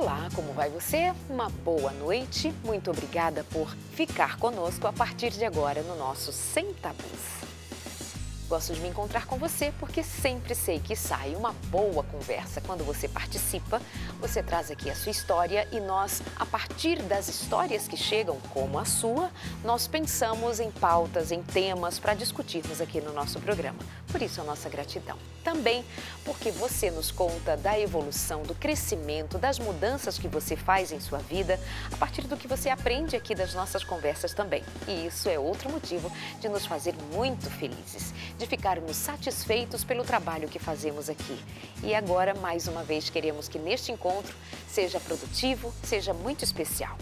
Olá, como vai você? Uma boa noite. Muito obrigada por ficar conosco a partir de agora no nosso Sem Tabus. Gosto de me encontrar com você porque sempre sei que sai uma boa conversa quando você participa. Você traz aqui a sua história e nós, a partir das histórias que chegam, como a sua, nós pensamos em pautas, em temas para discutirmos aqui no nosso programa. Por isso a nossa gratidão. Também porque você nos conta da evolução, do crescimento, das mudanças que você faz em sua vida, a partir do que você aprende aqui das nossas conversas também. E isso é outro motivo de nos fazer muito felizes, de ficarmos satisfeitos pelo trabalho que fazemos aqui. E agora, mais uma vez, queremos que neste encontro seja produtivo, seja muito especial.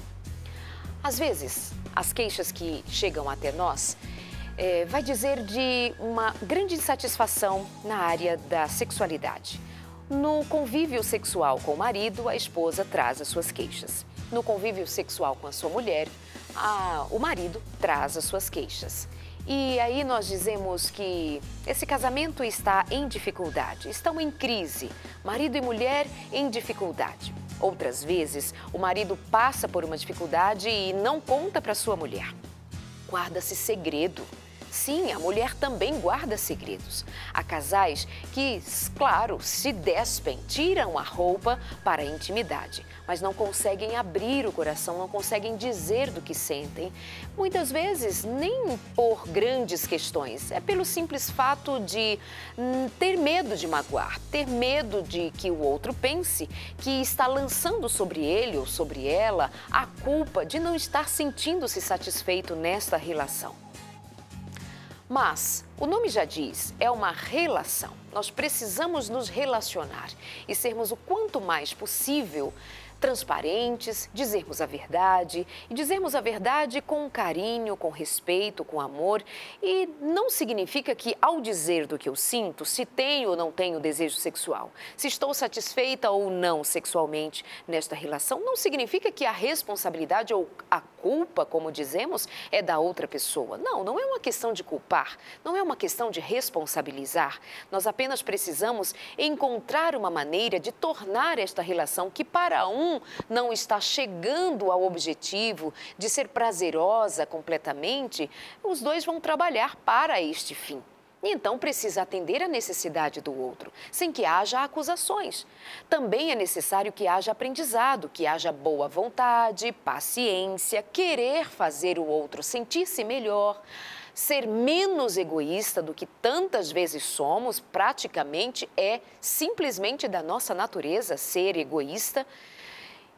Às vezes, as queixas que chegam até nós vai dizer de uma grande insatisfação na área da sexualidade. No convívio sexual com o marido, a esposa traz as suas queixas. No convívio sexual com a sua mulher, o marido traz as suas queixas. E aí nós dizemos que esse casamento está em dificuldade, estão em crise, marido e mulher em dificuldade. Outras vezes, o marido passa por uma dificuldade e não conta para sua mulher. Guarda-se segredo. Sim, a mulher também guarda segredos. Há casais que, claro, se despem, tiram a roupa para a intimidade, mas não conseguem abrir o coração, não conseguem dizer do que sentem. Muitas vezes, nem por grandes questões, é pelo simples fato de ter medo de magoar, ter medo de que o outro pense que está lançando sobre ele ou sobre ela a culpa de não estar sentindo-se satisfeito nesta relação. Mas, o nome já diz, é uma relação. Nós precisamos nos relacionar e sermos o quanto mais possível transparentes, dizermos a verdade e dizermos a verdade com carinho, com respeito, com amor. E não significa que ao dizer do que eu sinto, se tenho ou não tenho desejo sexual, se estou satisfeita ou não sexualmente nesta relação, não significa que a responsabilidade ou a culpa, como dizemos, é da outra pessoa. Não, não é uma questão de culpar, não é uma questão de responsabilizar. Nós apenas precisamos encontrar uma maneira de tornar esta relação que para um não está chegando ao objetivo de ser prazerosa completamente, os dois vão trabalhar para este fim. E então precisa atender à necessidade do outro, sem que haja acusações. Também é necessário que haja aprendizado, que haja boa vontade, paciência, querer fazer o outro sentir-se melhor, ser menos egoísta do que tantas vezes somos, praticamente é simplesmente da nossa natureza ser egoísta.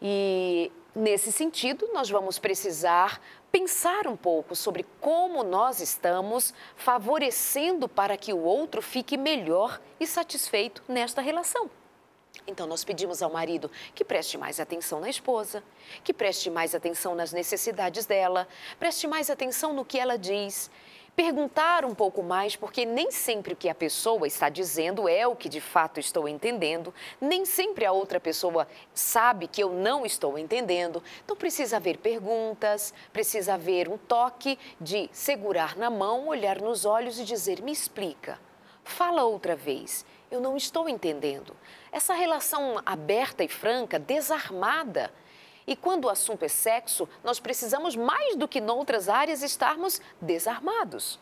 E, nesse sentido, nós vamos precisar pensar um pouco sobre como nós estamos favorecendo para que o outro fique melhor e satisfeito nesta relação. Então, nós pedimos ao marido que preste mais atenção na esposa, que preste mais atenção nas necessidades dela, preste mais atenção no que ela diz. Perguntar um pouco mais, porque nem sempre o que a pessoa está dizendo é o que de fato estou entendendo, nem sempre a outra pessoa sabe que eu não estou entendendo. Então precisa haver perguntas, precisa haver um toque de segurar na mão, olhar nos olhos e dizer: me explica, fala outra vez, eu não estou entendendo. Essa relação aberta e franca, desarmada. E quando o assunto é sexo, nós precisamos mais do que noutras áreas estarmos desarmados.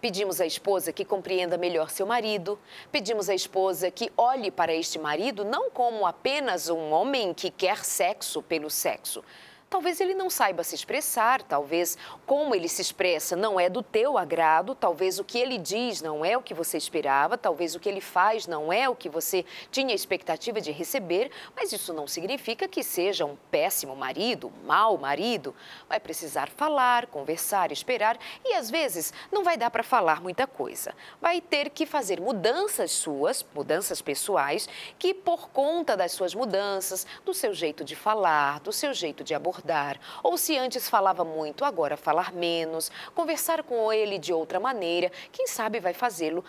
Pedimos à esposa que compreenda melhor seu marido, pedimos à esposa que olhe para este marido não como apenas um homem que quer sexo pelo sexo. Talvez ele não saiba se expressar, talvez como ele se expressa não é do teu agrado, talvez o que ele diz não é o que você esperava, talvez o que ele faz não é o que você tinha expectativa de receber, mas isso não significa que seja um péssimo marido, um mau marido. Vai precisar falar, conversar, esperar e às vezes não vai dar para falar muita coisa. Vai ter que fazer mudanças suas, mudanças pessoais, que por conta das suas mudanças, do seu jeito de falar, do seu jeito de abordar, ou se antes falava muito, agora falar menos, conversar com ele de outra maneira, quem sabe vai fazê-lo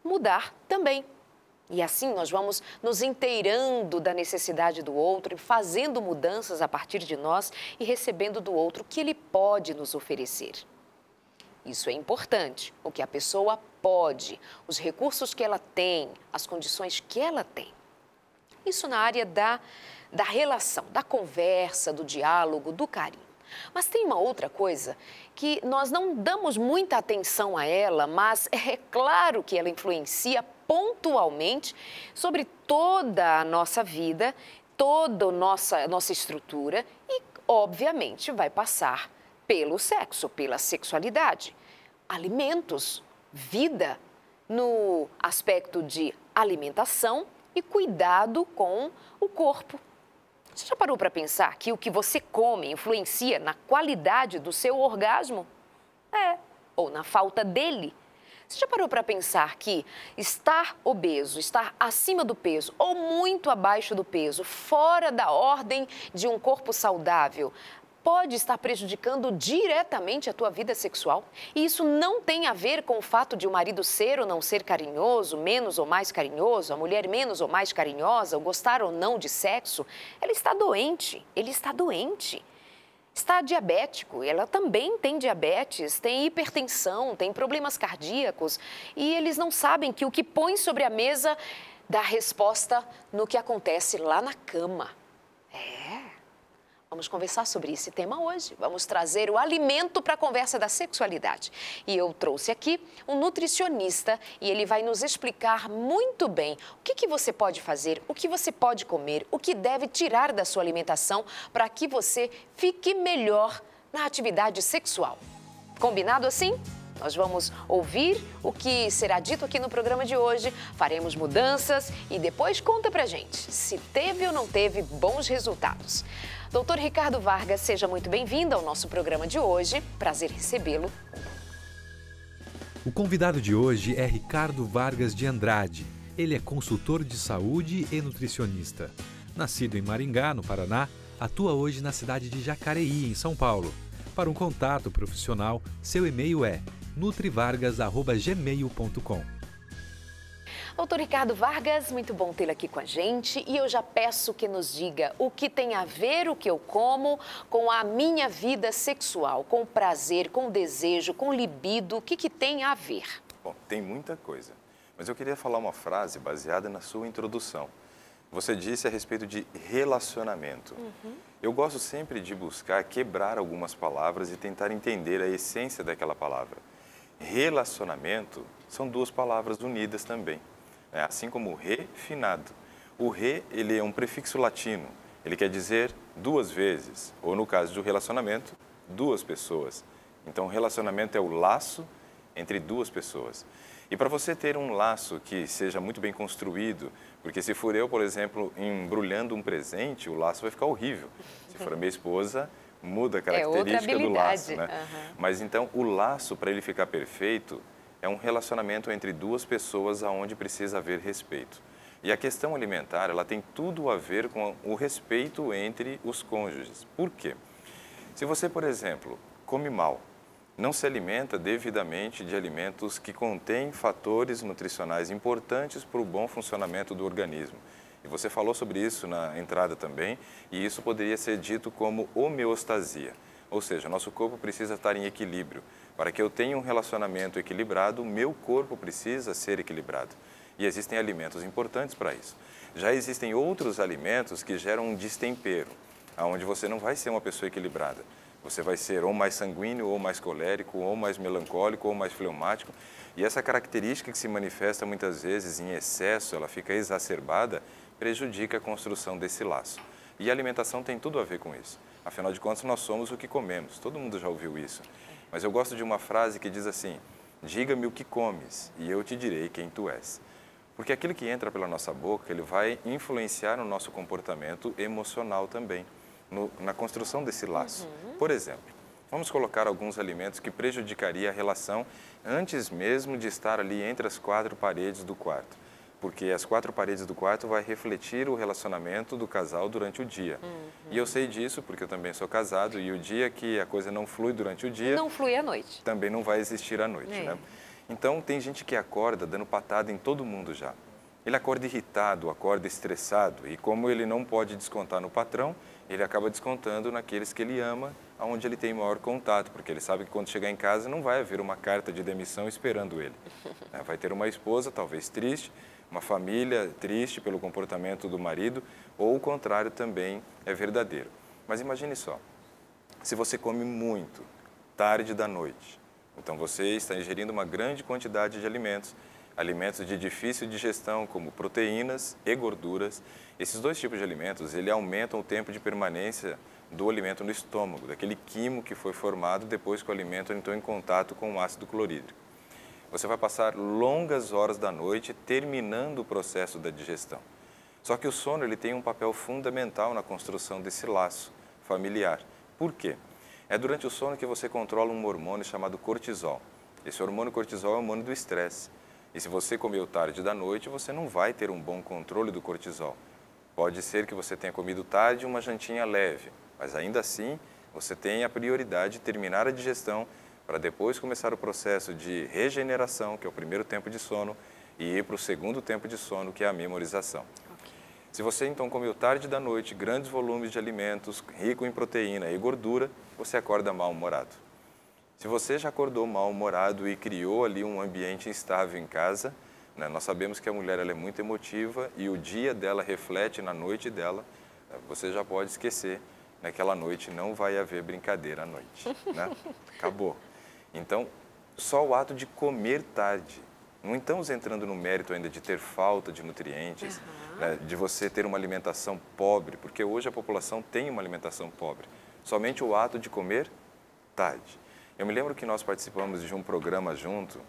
mudar também. E assim nós vamos nos inteirando da necessidade do outro, fazendo mudanças a partir de nós e recebendo do outro o que ele pode nos oferecer. Isso é importante, o que a pessoa pode, os recursos que ela tem, as condições que ela tem. Isso na área da relação, da conversa, do diálogo, do carinho. Mas tem uma outra coisa que nós não damos muita atenção a ela, mas é claro que ela influencia pontualmente sobre toda a nossa vida, toda a nossa estrutura e, obviamente, vai passar pelo sexo, pela sexualidade. Alimentos, vida, no aspecto de alimentação e cuidado com o corpo. Você já parou para pensar que o que você come influencia na qualidade do seu orgasmo? Ou na falta dele? Você já parou para pensar que estar obeso, estar acima do peso ou muito abaixo do peso, fora da ordem de um corpo saudável, pode estar prejudicando diretamente a tua vida sexual? E isso não tem a ver com o fato de o marido ser ou não ser carinhoso, menos ou mais carinhoso, a mulher menos ou mais carinhosa, ou gostar ou não de sexo. Ela está doente, ele está doente. Está diabético, ela também tem diabetes, tem hipertensão, tem problemas cardíacos e eles não sabem que o que põe sobre a mesa dá resposta no que acontece lá na cama. Vamos conversar sobre esse tema hoje. Vamos trazer o alimento para a conversa da sexualidade. E eu trouxe aqui um nutricionista e ele vai nos explicar muito bem o que você pode fazer, o que você pode comer, o que deve tirar da sua alimentação para que você fique melhor na atividade sexual. Combinado assim? Nós vamos ouvir o que será dito aqui no programa de hoje, faremos mudanças e depois conta pra gente se teve ou não teve bons resultados. Doutor Ricardo Vargas, seja muito bem-vindo ao nosso programa de hoje. Prazer recebê-lo. O convidado de hoje é Ricardo Vargas de Andrade. Ele é consultor de saúde e nutricionista. Nascido em Maringá, no Paraná, atua hoje na cidade de Jacareí, em São Paulo. Para um contato profissional, seu e-mail é nutrivargas@gmail.com. Doutor Ricardo Vargas, muito bom tê-lo aqui com a gente e eu já peço que nos diga o que tem a ver o que eu como com a minha vida sexual, com prazer, com desejo, com libido, o que tem a ver? Bom, tem muita coisa, mas eu queria falar uma frase baseada na sua introdução. Você disse a respeito de relacionamento. Eu gosto sempre de buscar quebrar algumas palavras e tentar entender a essência daquela palavra. Relacionamento são duas palavras unidas também. Assim como refinado. O re, ele é um prefixo latino, ele quer dizer duas vezes, ou no caso do relacionamento, duas pessoas. Então, relacionamento é o laço entre duas pessoas. E para você ter um laço que seja muito bem construído, porque se for eu, por exemplo, embrulhando um presente, o laço vai ficar horrível. Se for a minha esposa, muda a característica do laço, né? Mas então, o laço, para ele ficar perfeito, é um relacionamento entre duas pessoas aonde precisa haver respeito. E a questão alimentar, ela tem tudo a ver com o respeito entre os cônjuges. Por quê? Se você, por exemplo, come mal, não se alimenta devidamente de alimentos que contêm fatores nutricionais importantes para o bom funcionamento do organismo. E você falou sobre isso na entrada também, e isso poderia ser dito como homeostasia. Ou seja, nosso corpo precisa estar em equilíbrio. Para que eu tenha um relacionamento equilibrado, o meu corpo precisa ser equilibrado. E existem alimentos importantes para isso. Já existem outros alimentos que geram um destempero, onde você não vai ser uma pessoa equilibrada. Você vai ser ou mais sanguíneo, ou mais colérico, ou mais melancólico, ou mais fleumático. E essa característica que se manifesta muitas vezes em excesso, ela fica exacerbada, prejudica a construção desse laço. E a alimentação tem tudo a ver com isso. Afinal de contas, nós somos o que comemos. Todo mundo já ouviu isso. Mas eu gosto de uma frase que diz assim: diga-me o que comes e eu te direi quem tu és. Porque aquilo que entra pela nossa boca, ele vai influenciar no nosso comportamento emocional também, na construção desse laço. Por exemplo, vamos colocar alguns alimentos que prejudicariam a relação antes mesmo de estar ali entre as quatro paredes do quarto. Porque as quatro paredes do quarto vai refletir o relacionamento do casal durante o dia. E eu sei disso porque eu também sou casado e o dia que a coisa não flui durante o dia... Não flui à noite. Também não vai existir à noite, né? Então, tem gente que acorda dando patada em todo mundo já. Ele acorda irritado, acorda estressado e como ele não pode descontar no patrão, ele acaba descontando naqueles que ele ama, onde ele tem maior contato, porque ele sabe que quando chegar em casa não vai haver uma carta de demissão esperando ele. Vai ter uma esposa, talvez triste, uma família triste pelo comportamento do marido, ou o contrário também é verdadeiro. Mas imagine só, se você come muito, tarde da noite, então você está ingerindo uma grande quantidade de alimentos, alimentos de difícil digestão, como proteínas e gorduras. Esses dois tipos de alimentos, ele aumentam o tempo de permanência do alimento no estômago, daquele quimo que foi formado depois que o alimento entrou em contato com o ácido clorídrico. Você vai passar longas horas da noite terminando o processo da digestão. Só que o sono ele tem um papel fundamental na construção desse laço familiar. Por quê? É durante o sono que você controla um hormônio chamado cortisol. Esse hormônio cortisol é o hormônio do estresse. E se você comeu tarde da noite, você não vai ter um bom controle do cortisol. Pode ser que você tenha comido tarde uma jantinha leve, mas ainda assim você tem a prioridade de terminar a digestão para depois começar o processo de regeneração, que é o primeiro tempo de sono, e ir para o segundo tempo de sono, que é a memorização. Se você então comeu tarde da noite, grandes volumes de alimentos, rico em proteína e gordura, você acorda mal-humorado. Se você já acordou mal-humorado e criou ali um ambiente instável em casa, né, nós sabemos que a mulher ela é muito emotiva e o dia dela reflete na noite dela, você já pode esquecer, naquela noite não vai haver brincadeira à noite, né? Acabou. Então, só o ato de comer tarde, não estamos entrando no mérito ainda de ter falta de nutrientes, né, de você ter uma alimentação pobre, porque hoje a população tem uma alimentação pobre. Somente o ato de comer tarde. Eu me lembro que nós participamos de um programa junto,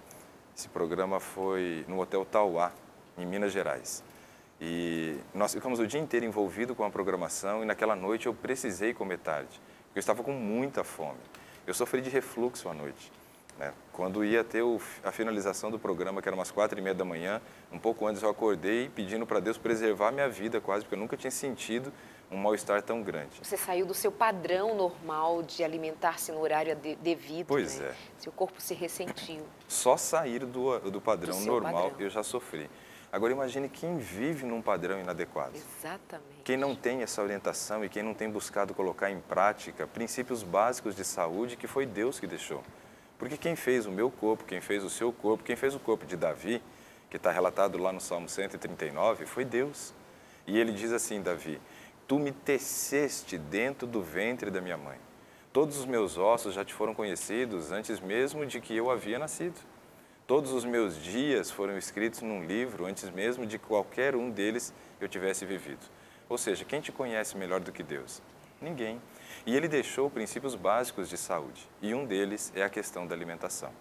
esse programa foi no Hotel Tauá, em Minas Gerais. E nós ficamos o dia inteiro envolvidos com a programação e naquela noite eu precisei comer tarde, porque eu estava com muita fome. Eu sofri de refluxo à noite. Né? Quando ia ter a finalização do programa, que era umas 4h30 da manhã, um pouco antes eu acordei pedindo para Deus preservar a minha vida quase, porque eu nunca tinha sentido um mal-estar tão grande. Você saiu do seu padrão normal de alimentar-se no horário devido, Pois né? é. Seu corpo se ressentiu. Só sair do padrão normal padrão. eu já sofri. Agora imagine quem vive num padrão inadequado. Exatamente. Quem não tem essa orientação e quem não tem buscado colocar em prática princípios básicos de saúde que foi Deus que deixou. Porque quem fez o meu corpo, quem fez o seu corpo, quem fez o corpo de Davi, que está relatado lá no Salmo 139, foi Deus. E ele diz assim, Davi, tu me teceste dentro do ventre da minha mãe. Todos os meus ossos já te foram conhecidos antes mesmo de que eu havia nascido. Todos os meus dias foram escritos num livro antes mesmo de qualquer um deles eu tivesse vivido. Ou seja, quem te conhece melhor do que Deus? Ninguém. E ele deixou princípios básicos de saúde, e um deles é a questão da alimentação.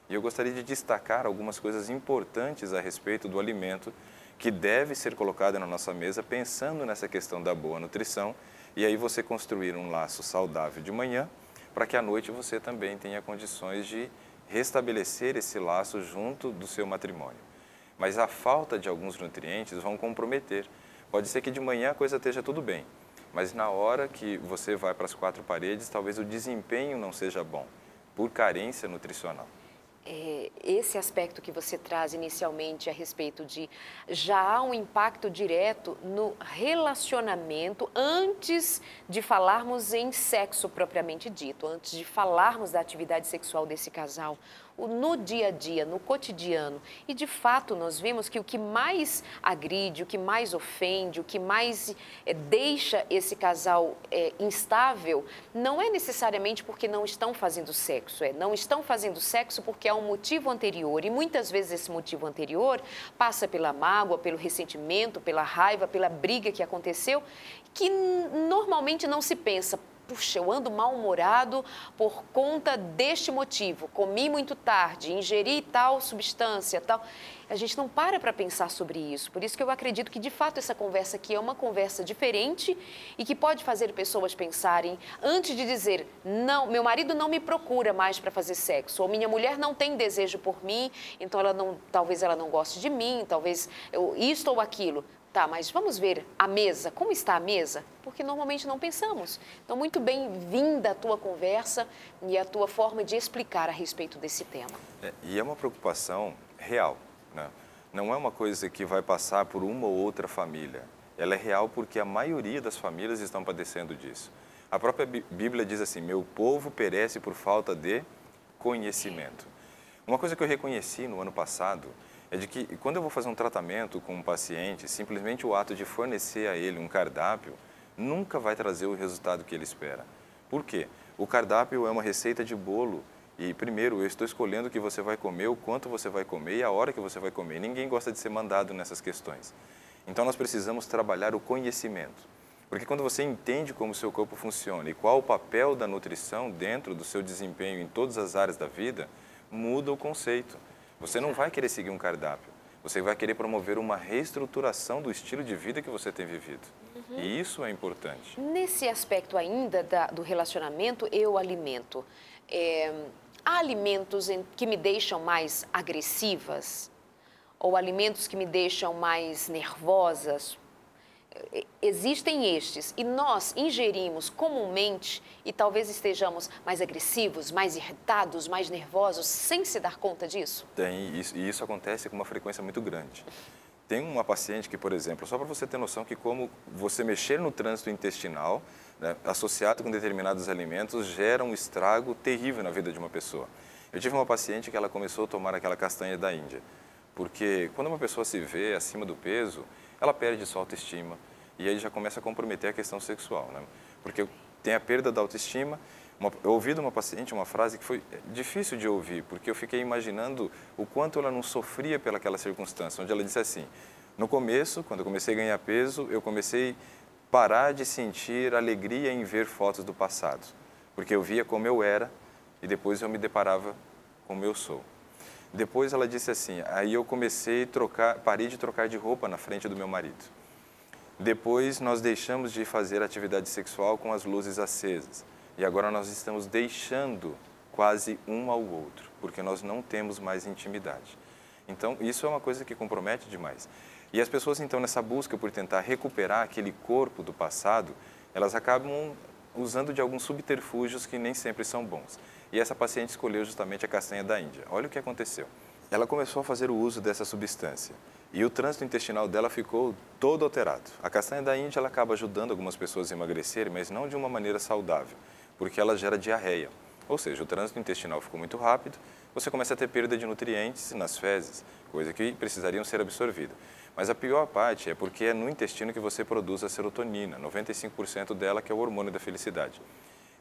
E eu gostaria de destacar algumas coisas importantes a respeito do alimento que deve ser colocado na nossa mesa pensando nessa questão da boa nutrição, e aí você construir um laço saudável de manhã, para que à noite você também tenha condições de restabelecer esse laço junto do seu matrimônio. Mas a falta de alguns nutrientes vão comprometer. Pode ser que de manhã a coisa esteja tudo bem, mas na hora que você vai para as quatro paredes, talvez o desempenho não seja bom, por carência nutricional. Esse aspecto que você traz inicialmente a respeito de já há um impacto direto no relacionamento antes de falarmos em sexo propriamente dito, antes de falarmos da atividade sexual desse casal, no dia a dia, no cotidiano. E de fato nós vemos que o que mais agride, o que mais ofende, o que mais deixa esse casal instável, não é necessariamente porque não estão fazendo sexo, não estão fazendo sexo porque há um motivo anterior, e muitas vezes esse motivo anterior passa pela mágoa, pelo ressentimento, pela raiva, pela briga que aconteceu, que normalmente não se pensa, puxa, eu ando mal-humorado por conta deste motivo, comi muito tarde, ingeri tal substância, tal. A gente não para pensar sobre isso, por isso que eu acredito que, de fato, essa conversa aqui é uma conversa diferente e que pode fazer pessoas pensarem, antes de dizer, não, meu marido não me procura mais para fazer sexo, ou minha mulher não tem desejo por mim, então talvez ela não goste de mim, talvez isto ou aquilo. Tá, mas vamos ver a mesa, como está a mesa? Porque normalmente não pensamos. Então, muito bem-vinda a tua conversa e a tua forma de explicar a respeito desse tema. E é uma preocupação real, né? Não é uma coisa que vai passar por uma ou outra família. Ela é real porque a maioria das famílias estão padecendo disso. A própria Bíblia diz assim, meu povo perece por falta de conhecimento. Uma coisa que eu reconheci no ano passado é de que quando eu vou fazer um tratamento com um paciente, simplesmente o ato de fornecer a ele um cardápio nunca vai trazer o resultado que ele espera. Por quê? O cardápio é uma receita de bolo e, primeiro, eu estou escolhendo o que você vai comer, o quanto você vai comer e a hora que você vai comer. Ninguém gosta de ser mandado nessas questões. Então, nós precisamos trabalhar o conhecimento. Porque quando você entende como o seu corpo funciona e qual o papel da nutrição dentro do seu desempenho em todas as áreas da vida, muda o conceito. Você não vai querer seguir um cardápio. Você vai querer promover uma reestruturação do estilo de vida que você tem vivido. E isso é importante. Nesse aspecto ainda do relacionamento, eu alimento. Há alimentos que me deixam mais agressivas? Ou alimentos que me deixam mais nervosas? Existem estes e nós ingerimos comumente e talvez estejamos mais agressivos, mais irritados, mais nervosos, sem se dar conta disso? Tem, e isso acontece com uma frequência muito grande. Tem uma paciente que, por exemplo, só para você ter noção que como você mexer no trânsito intestinal, né, associado com determinados alimentos, gera um estrago terrível na vida de uma pessoa. Eu tive uma paciente que ela começou a tomar aquela castanha da Índia, porque quando uma pessoa se vê acima do peso, ela perde sua autoestima e aí já começa a comprometer a questão sexual, né? Porque tem a perda da autoestima. Eu ouvi de uma paciente uma frase que foi difícil de ouvir, porque eu fiquei imaginando o quanto ela não sofria pelaquela circunstância, onde ela disse assim, no começo, quando eu comecei a ganhar peso, eu comecei a parar de sentir alegria em ver fotos do passado, porque eu via como eu era e depois eu me deparava como eu sou. Depois ela disse assim, aí eu comecei a parei de trocar de roupa na frente do meu marido. Depois nós deixamos de fazer atividade sexual com as luzes acesas. E agora nós estamos deixando quase um ao outro, porque nós não temos mais intimidade. Então, isso é uma coisa que compromete demais. E as pessoas, então, nessa busca por tentar recuperar aquele corpo do passado, elas acabam usando de alguns subterfúgios que nem sempre são bons. E essa paciente escolheu justamente a castanha da Índia. Olha o que aconteceu. Ela começou a fazer o uso dessa substância e o trânsito intestinal dela ficou todo alterado. A castanha da Índia ela acaba ajudando algumas pessoas a emagrecerem, mas não de uma maneira saudável, porque ela gera diarreia. Ou seja, o trânsito intestinal ficou muito rápido, você começa a ter perda de nutrientes nas fezes, coisa que precisariam ser absorvida. Mas a pior parte é porque é no intestino que você produz a serotonina, 95% dela que é o hormônio da felicidade.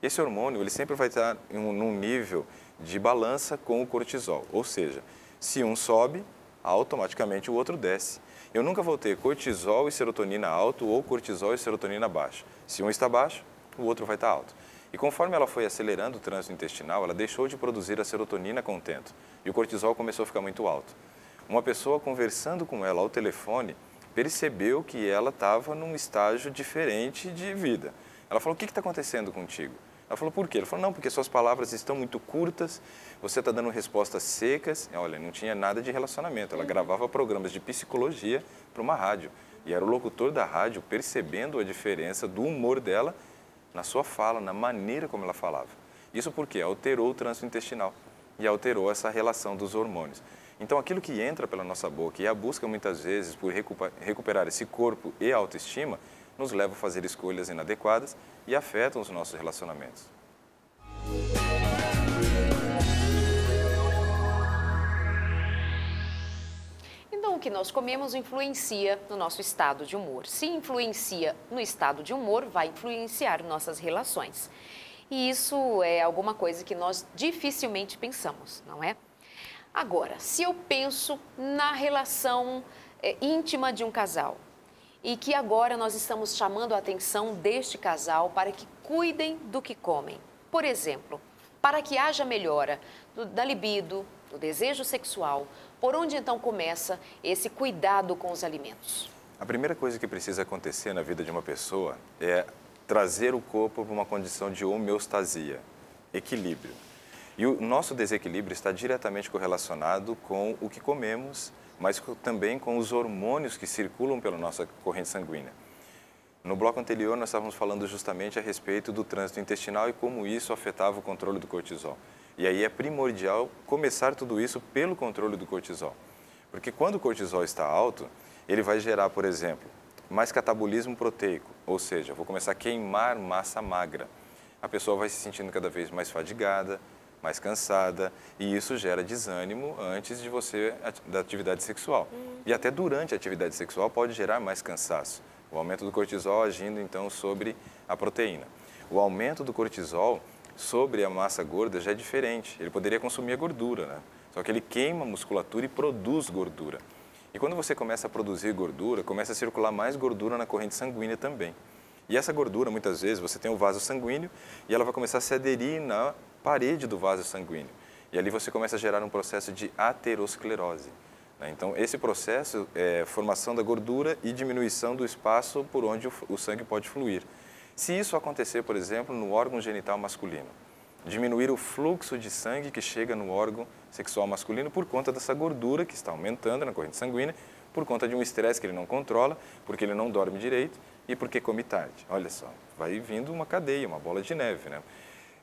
Esse hormônio ele sempre vai estar num nível de balança com o cortisol, ou seja, se um sobe, automaticamente o outro desce. Eu nunca vou ter cortisol e serotonina alto ou cortisol e serotonina baixo. Se um está baixo, o outro vai estar alto. E conforme ela foi acelerando o trânsito intestinal, ela deixou de produzir a serotonina contento e o cortisol começou a ficar muito alto. Uma pessoa conversando com ela ao telefone percebeu que ela estava num estágio diferente de vida. Ela falou, o que está acontecendo contigo? Ela falou, por quê? Ela falou, não, porque suas palavras estão muito curtas, você está dando respostas secas. Olha, não tinha nada de relacionamento. Ela gravava programas de psicologia para uma rádio. E era o locutor da rádio percebendo a diferença do humor dela na sua fala, na maneira como ela falava. Isso porque alterou o trânsito intestinal e alterou essa relação dos hormônios. Então, aquilo que entra pela nossa boca e a busca muitas vezes por recuperar esse corpo e a autoestima, nos leva a fazer escolhas inadequadas e afetam os nossos relacionamentos. Então, o que nós comemos influencia no nosso estado de humor. Se influencia no estado de humor, vai influenciar nossas relações. E isso é alguma coisa que nós dificilmente pensamos, não é? Agora, se eu penso na relação íntima de um casal, e que agora nós estamos chamando a atenção deste casal para que cuidem do que comem. Por exemplo, para que haja melhora da libido, do desejo sexual, por onde então começa esse cuidado com os alimentos? A primeira coisa que precisa acontecer na vida de uma pessoa é trazer o corpo para uma condição de homeostasia, equilíbrio. E o nosso desequilíbrio está diretamente correlacionado com o que comemos, mas também com os hormônios que circulam pela nossa corrente sanguínea. No bloco anterior, nós estávamos falando justamente a respeito do trânsito intestinal e como isso afetava o controle do cortisol. E aí é primordial começar tudo isso pelo controle do cortisol. Porque quando o cortisol está alto, ele vai gerar, por exemplo, mais catabolismo proteico, ou seja, vou começar a queimar massa magra. A pessoa vai se sentindo cada vez mais fadigada, mais cansada, e isso gera desânimo antes de você da atividade sexual. E até durante a atividade sexual pode gerar mais cansaço. O aumento do cortisol agindo então sobre a proteína. O aumento do cortisol sobre a massa gorda já é diferente. Ele poderia consumir a gordura, né? Só que ele queima a musculatura e produz gordura. E quando você começa a produzir gordura, começa a circular mais gordura na corrente sanguínea também. E essa gordura, muitas vezes, você tem o vaso sanguíneo e ela vai começar a se aderir na parede do vaso sanguíneo. E ali você começa a gerar um processo de aterosclerose. Então, esse processo é formação da gordura e diminuição do espaço por onde o sangue pode fluir. Se isso acontecer, por exemplo, no órgão genital masculino, diminuir o fluxo de sangue que chega no órgão sexual masculino por conta dessa gordura que está aumentando na corrente sanguínea, por conta de um estresse que ele não controla, porque ele não dorme direito e porque come tarde. Olha só, vai vindo uma cadeia, uma bola de neve, né?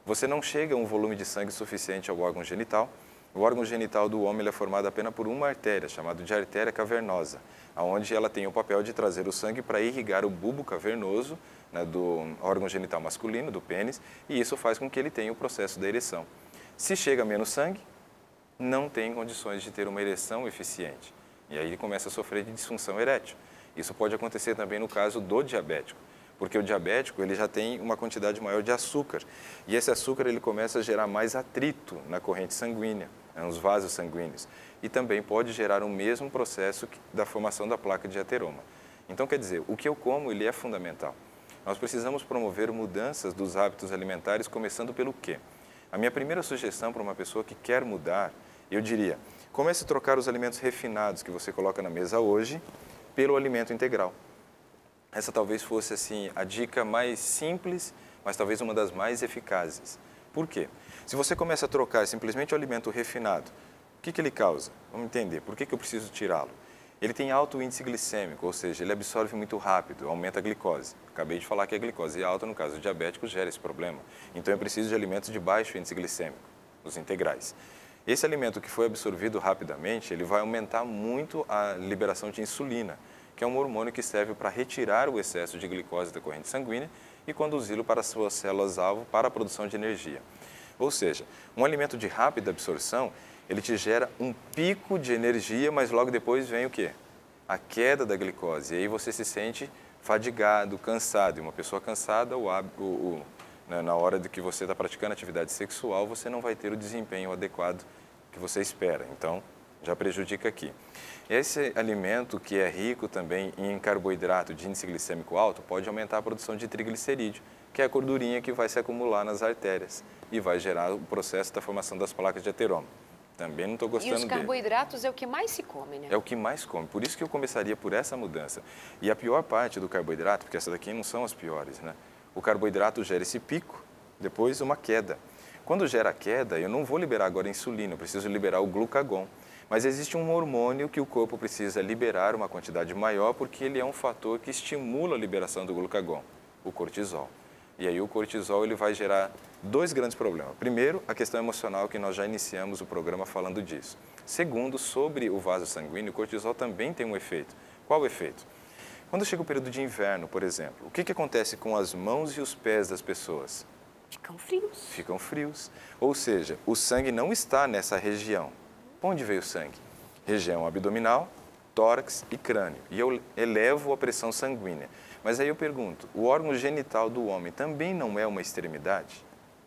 Você não chega a um volume de sangue suficiente ao órgão genital. O órgão genital do homem ele é formado apenas por uma artéria, chamada de artéria cavernosa, onde ela tem o papel de trazer o sangue para irrigar o bulbo cavernoso, né, do órgão genital masculino, do pênis, e isso faz com que ele tenha o processo da ereção. Se chega menos sangue, não tem condições de ter uma ereção eficiente. E aí ele começa a sofrer de disfunção erétil. Isso pode acontecer também no caso do diabético, porque o diabético ele já tem uma quantidade maior de açúcar. E esse açúcar ele começa a gerar mais atrito na corrente sanguínea, nos vasos sanguíneos. E também pode gerar o mesmo processo da formação da placa de ateroma. Então, quer dizer, o que eu como ele é fundamental. Nós precisamos promover mudanças dos hábitos alimentares, começando pelo quê? A minha primeira sugestão para uma pessoa que quer mudar, eu diria, comece a trocar os alimentos refinados que você coloca na mesa hoje pelo alimento integral. Essa talvez fosse assim a dica mais simples, mas talvez uma das mais eficazes. Por quê? Se você começa a trocar simplesmente o alimento refinado, o que ele causa? Vamos entender, por que eu preciso tirá-lo? Ele tem alto índice glicêmico, ou seja, ele absorve muito rápido, aumenta a glicose. Acabei de falar que a glicose é alta, no caso do diabético, gera esse problema. Então eu preciso de alimentos de baixo índice glicêmico, os integrais. Esse alimento que foi absorvido rapidamente, ele vai aumentar muito a liberação de insulina, que é um hormônio que serve para retirar o excesso de glicose da corrente sanguínea e conduzi-lo para as suas células-alvo para a produção de energia. Ou seja, um alimento de rápida absorção, ele te gera um pico de energia, mas logo depois vem o quê? A queda da glicose. E aí você se sente fadigado, cansado. E uma pessoa cansada, na hora de que você está praticando atividade sexual, você não vai ter o desempenho adequado que você espera. Então, já prejudica aqui. Esse alimento que é rico também em carboidrato de índice glicêmico alto pode aumentar a produção de triglicerídeo, que é a gordurinha que vai se acumular nas artérias e vai gerar o processo da formação das placas de ateroma. Também não estou gostando dele. E os carboidratos é o que mais se come, né? É o que mais come, por isso que eu começaria por essa mudança. E a pior parte do carboidrato, porque essas daqui não são as piores, né? O carboidrato gera esse pico, depois uma queda. Quando gera a queda, eu não vou liberar agora a insulina, eu preciso liberar o glucagon. Mas existe um hormônio que o corpo precisa liberar uma quantidade maior porque ele é um fator que estimula a liberação do glucagon, o cortisol. E aí o cortisol ele vai gerar dois grandes problemas. Primeiro, a questão emocional, que nós já iniciamos o programa falando disso. Segundo, sobre o vaso sanguíneo, o cortisol também tem um efeito. Qual o efeito? Quando chega o período de inverno, por exemplo, o que acontece com as mãos e os pés das pessoas? Ficam frios. Ficam frios. Ou seja, o sangue não está nessa região. Onde veio o sangue? Região abdominal, tórax e crânio. E eu elevo a pressão sanguínea. Mas aí eu pergunto, o órgão genital do homem também não é uma extremidade?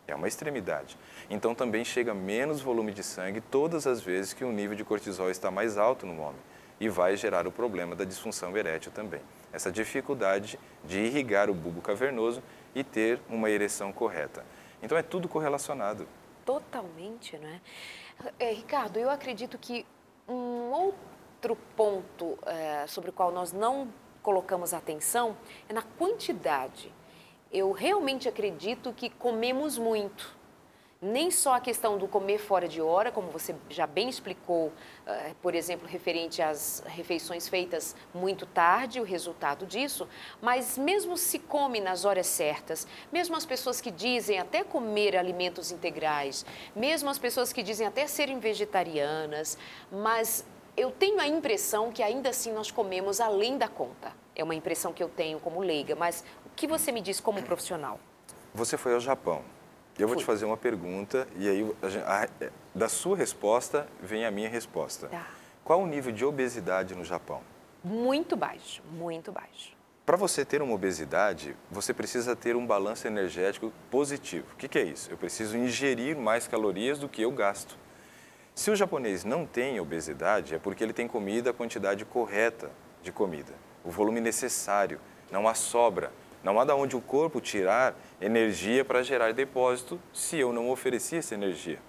É uma extremidade. Então também chega menos volume de sangue todas as vezes que o nível de cortisol está mais alto no homem. E vai gerar o problema da disfunção erétil também. Essa dificuldade de irrigar o bulbo cavernoso e ter uma ereção correta. Então é tudo correlacionado. Totalmente, né? Ricardo, eu acredito que um outro ponto sobre o qual nós não colocamos atenção é na quantidade. Eu realmente acredito que comemos muito. Nem só a questão do comer fora de hora, como você já bem explicou, por exemplo, referente às refeições feitas muito tarde, o resultado disso, mas mesmo se come nas horas certas, mesmo as pessoas que dizem até comer alimentos integrais, mesmo as pessoas que dizem até serem vegetarianas, mas eu tenho a impressão que ainda assim nós comemos além da conta. É uma impressão que eu tenho como leiga, mas o que você me diz como profissional? Você foi ao Japão. Eu vou te fazer uma pergunta e aí da sua resposta vem a minha resposta. Tá. Qual o nível de obesidade no Japão? Muito baixo, muito baixo. Para você ter uma obesidade, você precisa ter um balanço energético positivo. O que é isso? Eu preciso ingerir mais calorias do que eu gasto. Se o japonês não tem obesidade, é porque ele tem comida a quantidade correta de comida, o volume necessário, não há sobra, não há de onde o corpo tirar energia para gerar depósito se eu não oferecer essa energia.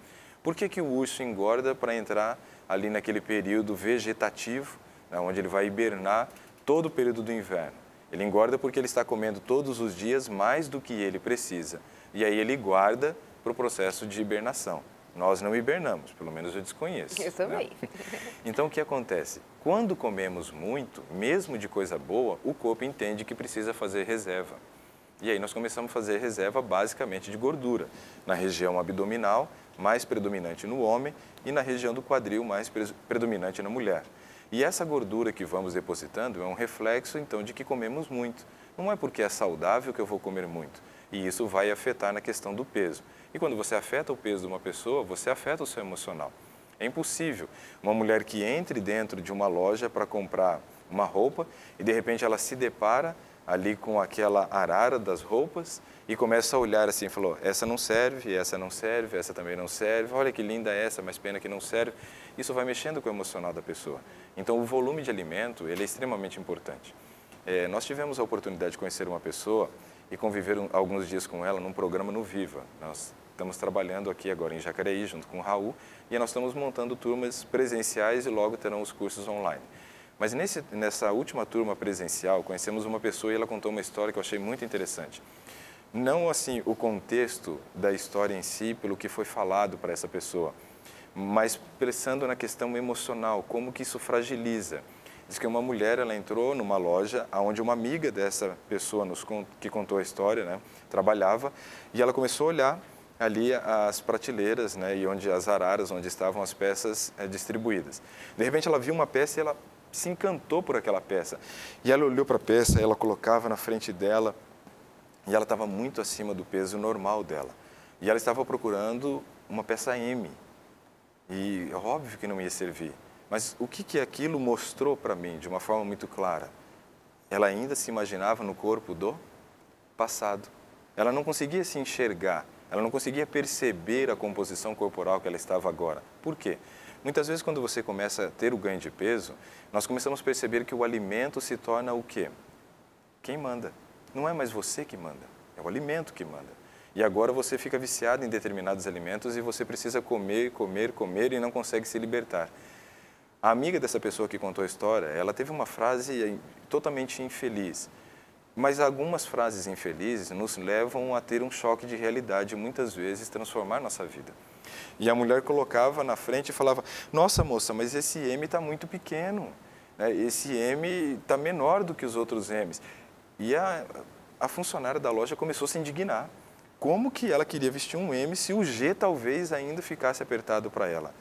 Por que o urso engorda para entrar ali naquele período vegetativo, onde ele vai hibernar todo o período do inverno? Ele engorda porque ele está comendo todos os dias mais do que ele precisa. E aí ele guarda para o processo de hibernação. Nós não hibernamos, pelo menos eu desconheço. Eu também. Né? Então, o que acontece? Quando comemos muito, mesmo de coisa boa, o corpo entende que precisa fazer reserva. E aí nós começamos a fazer reserva basicamente de gordura, na região abdominal, mais predominante no homem, e na região do quadril, mais predominante na mulher. E essa gordura que vamos depositando é um reflexo, então, de que comemos muito. Não é porque é saudável que eu vou comer muito. E isso vai afetar na questão do peso. E quando você afeta o peso de uma pessoa, você afeta o seu emocional. É impossível uma mulher que entre dentro de uma loja para comprar uma roupa e, de repente, ela se depara ali com aquela arara das roupas e começa a olhar assim, falou, essa não serve, essa também não serve, olha que linda essa, mas pena que não serve. Isso vai mexendo com o emocional da pessoa. Então, o volume de alimento, ele é extremamente importante. Nós tivemos a oportunidade de conhecer uma pessoa e conviver alguns dias com ela num programa no Viva. Nós estamos trabalhando aqui agora em Jacareí, junto com o Raul, e nós estamos montando turmas presenciais e logo terão os cursos online. Mas nessa última turma presencial, conhecemos uma pessoa e ela contou uma história que eu achei muito interessante. Não assim o contexto da história em si, pelo que foi falado para essa pessoa, mas pensando na questão emocional, como que isso fragiliza. Diz que uma mulher, ela entrou numa loja onde uma amiga dessa pessoa que contou a história, né, trabalhava, e ela começou a olhar ali as prateleiras, né, e onde as araras, onde estavam as peças distribuídas. De repente ela viu uma peça e ela se encantou por aquela peça. E ela olhou para a peça, ela colocava na frente dela e ela estava muito acima do peso normal dela. E ela estava procurando uma peça M. E óbvio que não ia servir. Mas o que aquilo mostrou para mim de uma forma muito clara? Ela ainda se imaginava no corpo do passado. Ela não conseguia se enxergar, ela não conseguia perceber a composição corporal que ela estava agora. Por quê? Muitas vezes, quando você começa a ter o ganho de peso, nós começamos a perceber que o alimento se torna o quê? Quem manda. Não é mais você que manda, é o alimento que manda. E agora você fica viciado em determinados alimentos e você precisa comer, comer, comer e não consegue se libertar. A amiga dessa pessoa que contou a história, ela teve uma frase totalmente infeliz. Mas algumas frases infelizes nos levam a ter um choque de realidade e muitas vezes transformar nossa vida. E a mulher colocava na frente e falava, nossa moça, mas esse M está muito pequeno, né? Esse M está menor do que os outros M's. E a funcionária da loja começou a se indignar. Como que ela queria vestir um M se o G talvez ainda ficasse apertado para ela?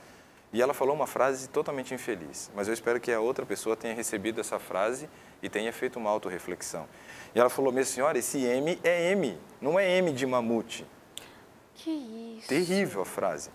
E ela falou uma frase totalmente infeliz, mas eu espero que a outra pessoa tenha recebido essa frase e tenha feito uma autorreflexão. E ela falou, minha senhora, esse M é M, não é M de mamute. Que isso? Terrível a frase.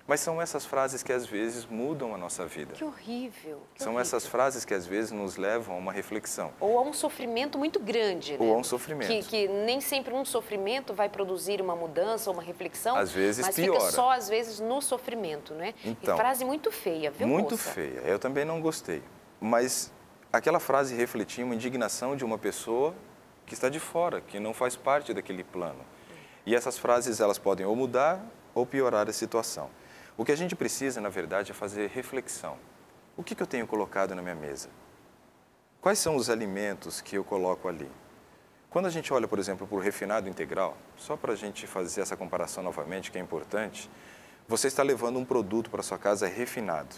Mas são essas frases que às vezes mudam a nossa vida. Que horrível. São essas frases que às vezes nos levam a uma reflexão. Ou a um sofrimento muito grande, né? Ou a um sofrimento. Que nem sempre um sofrimento vai produzir uma mudança ou uma reflexão. Às vezes mas piora. Fica só, às vezes, no sofrimento, né? Então, e frase muito feia, viu, muito moça? feia. Eu também não gostei. Mas aquela frase refletia uma indignação de uma pessoa que está de fora, que não faz parte daquele plano. E essas frases, elas podem ou mudar ou piorar a situação. O que a gente precisa, na verdade, é fazer reflexão. O que eu tenho colocado na minha mesa? Quais são os alimentos que eu coloco ali? Quando a gente olha, por exemplo, para o refinado integral, só para a gente fazer essa comparação novamente, que é importante, você está levando um produto para a sua casa refinado.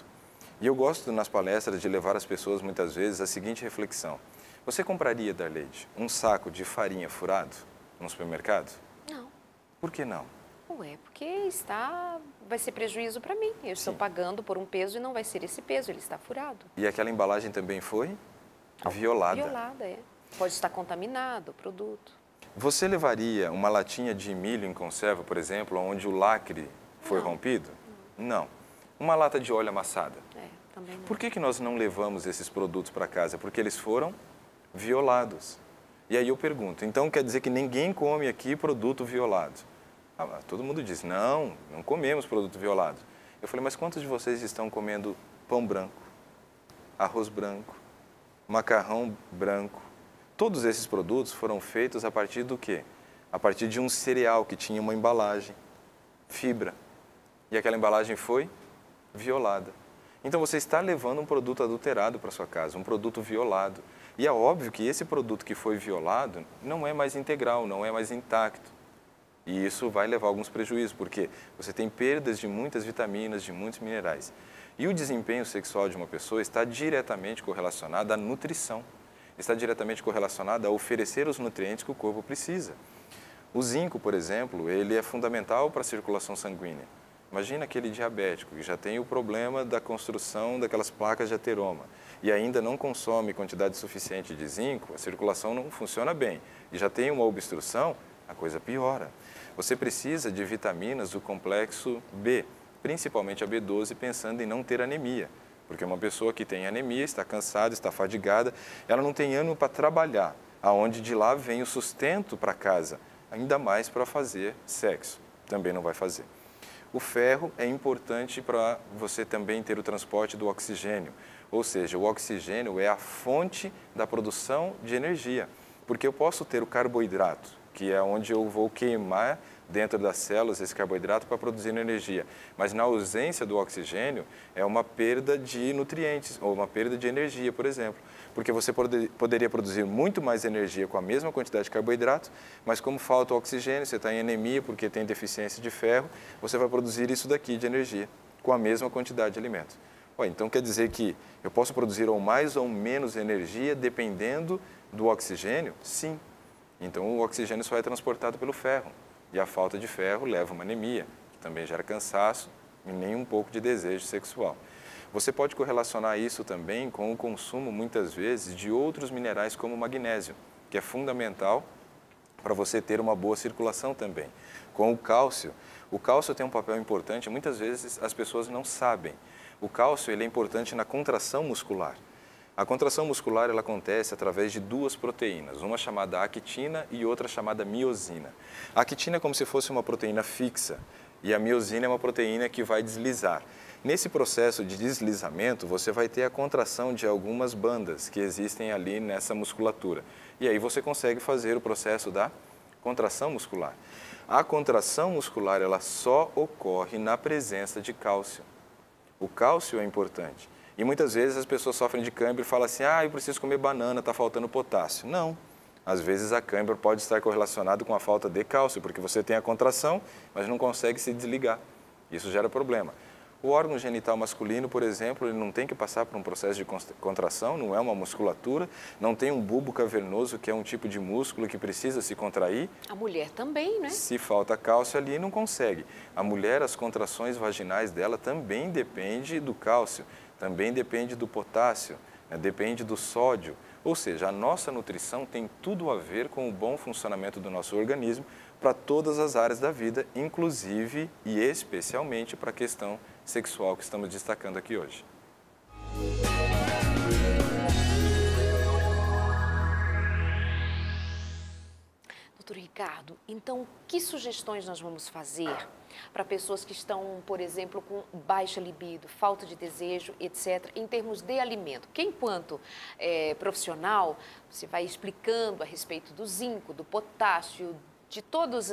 E eu gosto, nas palestras, de levar as pessoas, muitas vezes, a seguinte reflexão. Você compraria, Darleide, um saco de farinha furado no supermercado? Não. Por que não? Ué, porque vai ser prejuízo para mim. Eu estou pagando por um peso e não vai ser esse peso, ele está furado. E aquela embalagem também foi violada. Violada, é. Pode estar contaminado o produto. Você levaria uma latinha de milho em conserva, por exemplo, onde o lacre foi rompido? Não. Uma lata de óleo amassada? Também não. Por que nós não levamos esses produtos para casa? Porque eles foram violados. E aí eu pergunto, então quer dizer que ninguém come aqui produto violado? Todo mundo diz, não comemos produto violado. Eu falei, mas quantos de vocês estão comendo pão branco, arroz branco, macarrão branco? Todos esses produtos foram feitos a partir do quê? A partir de um cereal que tinha uma embalagem, fibra. E aquela embalagem foi violada. Então você está levando um produto adulterado para sua casa, um produto violado. E é óbvio que esse produto que foi violado não é mais integral, não é mais intacto. E isso vai levar a alguns prejuízos, porque você tem perdas de muitas vitaminas, de muitos minerais. E o desempenho sexual de uma pessoa está diretamente correlacionado à nutrição. Está diretamente correlacionado a oferecer os nutrientes que o corpo precisa. O zinco, por exemplo, ele é fundamental para a circulação sanguínea. Imagina aquele diabético que já tem o problema da construção daquelas placas de ateroma e ainda não consome quantidade suficiente de zinco, a circulação não funciona bem e já tem uma obstrução, a coisa piora. Você precisa de vitaminas do complexo B, principalmente a B12, pensando em não ter anemia. Porque uma pessoa que tem anemia, está cansada, está fadigada, ela não tem ânimo para trabalhar, aonde de lá vem o sustento para casa, ainda mais para fazer sexo, também não vai fazer. O ferro é importante para você também ter o transporte do oxigênio, ou seja, o oxigênio é a fonte da produção de energia, porque eu posso ter o carboidrato, que é onde eu vou queimar dentro das células esse carboidrato para produzir energia. Mas na ausência do oxigênio é uma perda de nutrientes ou uma perda de energia, por exemplo. Porque você poderia produzir muito mais energia com a mesma quantidade de carboidrato, mas como falta o oxigênio, você está em anemia porque tem deficiência de ferro, você vai produzir isso daqui de energia com a mesma quantidade de alimento. Então quer dizer que eu posso produzir ou mais ou menos energia dependendo do oxigênio? Sim. Então o oxigênio só é transportado pelo ferro. E a falta de ferro leva a uma anemia, que também gera cansaço e nem um pouco de desejo sexual. Você pode correlacionar isso também com o consumo, muitas vezes, de outros minerais como o magnésio, que é fundamental para você ter uma boa circulação também. Com o cálcio tem um papel importante, muitas vezes as pessoas não sabem. O cálcio ele é importante na contração muscular. A contração muscular ela acontece através de duas proteínas, uma chamada actina e outra chamada miosina. A actina é como se fosse uma proteína fixa e a miosina é uma proteína que vai deslizar. Nesse processo de deslizamento, você vai ter a contração de algumas bandas que existem ali nessa musculatura. E aí você consegue fazer o processo da contração muscular. A contração muscular ela só ocorre na presença de cálcio. O cálcio é importante. E muitas vezes as pessoas sofrem de cãibra e falam assim, eu preciso comer banana, está faltando potássio. Não. Às vezes a cãibra pode estar correlacionada com a falta de cálcio, porque você tem a contração, mas não consegue se desligar. Isso gera problema. O órgão genital masculino, por exemplo, ele não tem que passar por um processo de contração, não é uma musculatura, não tem um bulbo cavernoso, que é um tipo de músculo que precisa se contrair. A mulher também, né? Se falta cálcio ali, não consegue. A mulher, as contrações vaginais dela também depende do cálcio, também depende do potássio, depende do sódio. Ou seja, a nossa nutrição tem tudo a ver com o bom funcionamento do nosso organismo para todas as áreas da vida, inclusive e especialmente para a questão sexual que estamos destacando aqui hoje. Doutor Ricardo, então que sugestões nós vamos fazer para pessoas que estão, por exemplo, com baixa libido, falta de desejo, etc., em termos de alimento? Que enquanto profissional, você vai explicando a respeito do zinco, do potássio, de todos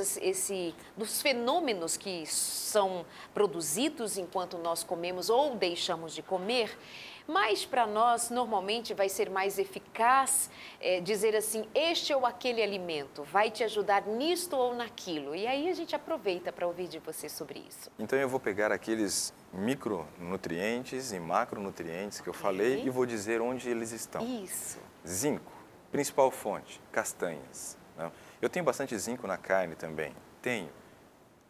dos fenômenos que são produzidos enquanto nós comemos ou deixamos de comer, mas para nós normalmente vai ser mais eficaz dizer assim, este ou aquele alimento vai te ajudar nisto ou naquilo. E aí a gente aproveita para ouvir de você sobre isso. Então eu vou pegar aqueles micronutrientes e macronutrientes que eu falei e vou dizer onde eles estão. Isso. Zinco, principal fonte, castanhas. Não? Eu tenho bastante zinco na carne também, tenho,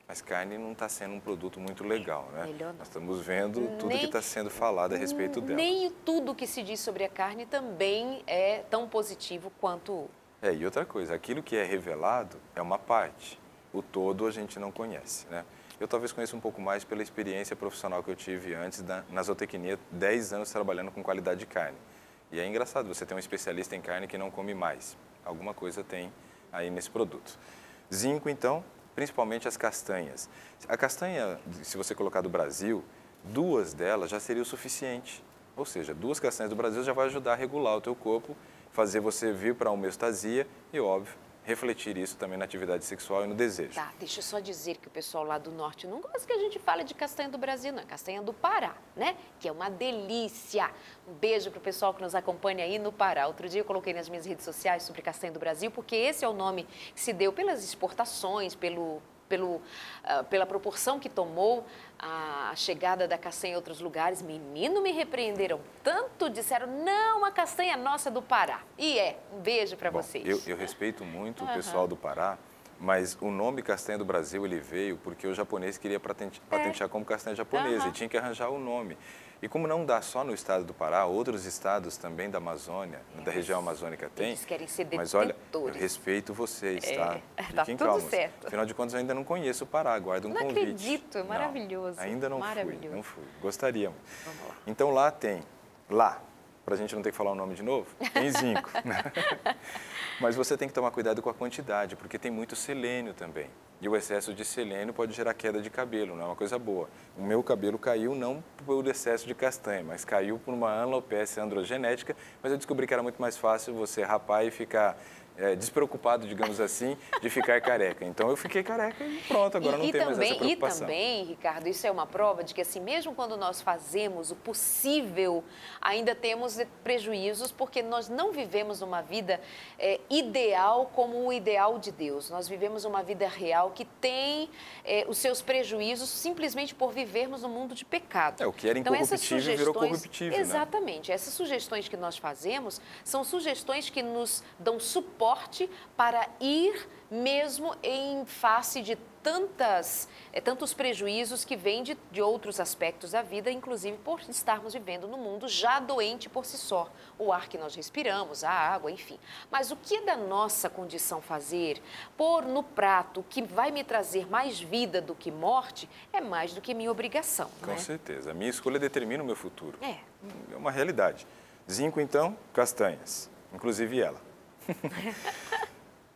mas carne não está sendo um produto muito legal, né? Melhor não. Nós estamos vendo tudo que está sendo falado a respeito dela. Nem tudo que se diz sobre a carne também é tão positivo quanto E outra coisa, aquilo que é revelado é uma parte, o todo a gente não conhece, né? Eu talvez conheça um pouco mais pela experiência profissional que eu tive antes na zootecnia, 10 anos trabalhando com qualidade de carne. E é engraçado, você tem um especialista em carne que não come mais. Alguma coisa tem aí nesse produto. Zinco, então, principalmente as castanhas. A castanha, se você colocar do Brasil, 2 delas já seria o suficiente. Ou seja, 2 castanhas do Brasil já vai ajudar a regular o teu corpo, fazer você vir para a homeostasia e, óbvio, refletir isso também na atividade sexual e no desejo. Tá, deixa eu só dizer que o pessoal lá do norte não gosta que a gente fale de castanha do Brasil, não. É castanha do Pará, né? Que é uma delícia. Um beijo pro pessoal que nos acompanha aí no Pará. Outro dia eu coloquei nas minhas redes sociais sobre castanha do Brasil, porque esse é o nome que se deu pelas exportações, pela proporção que tomou a chegada da castanha em outros lugares. Menino, me repreenderam tanto, disseram, não, a castanha nossa do Pará. E um beijo para vocês. Eu respeito muito o pessoal do Pará, mas o nome castanha do Brasil, ele veio porque o japonês queria patentear como castanha japonesa e tinha que arranjar o nome. E como não dá só no estado do Pará, outros estados também da Amazônia, da região amazônica tem. Eles querem ser detentores. Mas olha, eu respeito vocês, tá? Tá tudo calmos. certo. Afinal de contas, eu ainda não conheço o Pará, aguardo um convite. Não acredito, é maravilhoso. Não, ainda não maravilhoso. não fui. Gostaríamos. Vamos lá. Então lá tem, para a gente não ter que falar o nome de novo, tem zinco. Mas você tem que tomar cuidado com a quantidade, porque tem muito selênio também. E o excesso de selênio pode gerar queda de cabelo, não é uma coisa boa. O meu cabelo caiu não por excesso de castanha, mas caiu por uma alopecia androgenética, mas eu descobri que era muito mais fácil você rapar e ficar despreocupado, digamos assim, de ficar careca. Então eu fiquei careca e pronto, agora não tem mais essa preocupação. E também, Ricardo, isso é uma prova de que assim, mesmo quando nós fazemos o possível, ainda temos prejuízos, porque nós não vivemos uma vida ideal como o ideal de Deus. Nós vivemos uma vida real que tem os seus prejuízos simplesmente por vivermos num mundo de pecado. O que era incorruptível virou corruptível, exatamente. Né? Essas sugestões que nós fazemos são sugestões que nos dão suporte para ir mesmo em face de tantos prejuízos que vêm de outros aspectos da vida, inclusive por estarmos vivendo num mundo já doente por si só. O ar que nós respiramos, a água, enfim. Mas o que é da nossa condição fazer? Pôr no prato que vai me trazer mais vida do que morte é mais do que minha obrigação. Com certeza. A minha escolha determina o meu futuro. É uma realidade. Zinco, então, castanhas. Inclusive ela.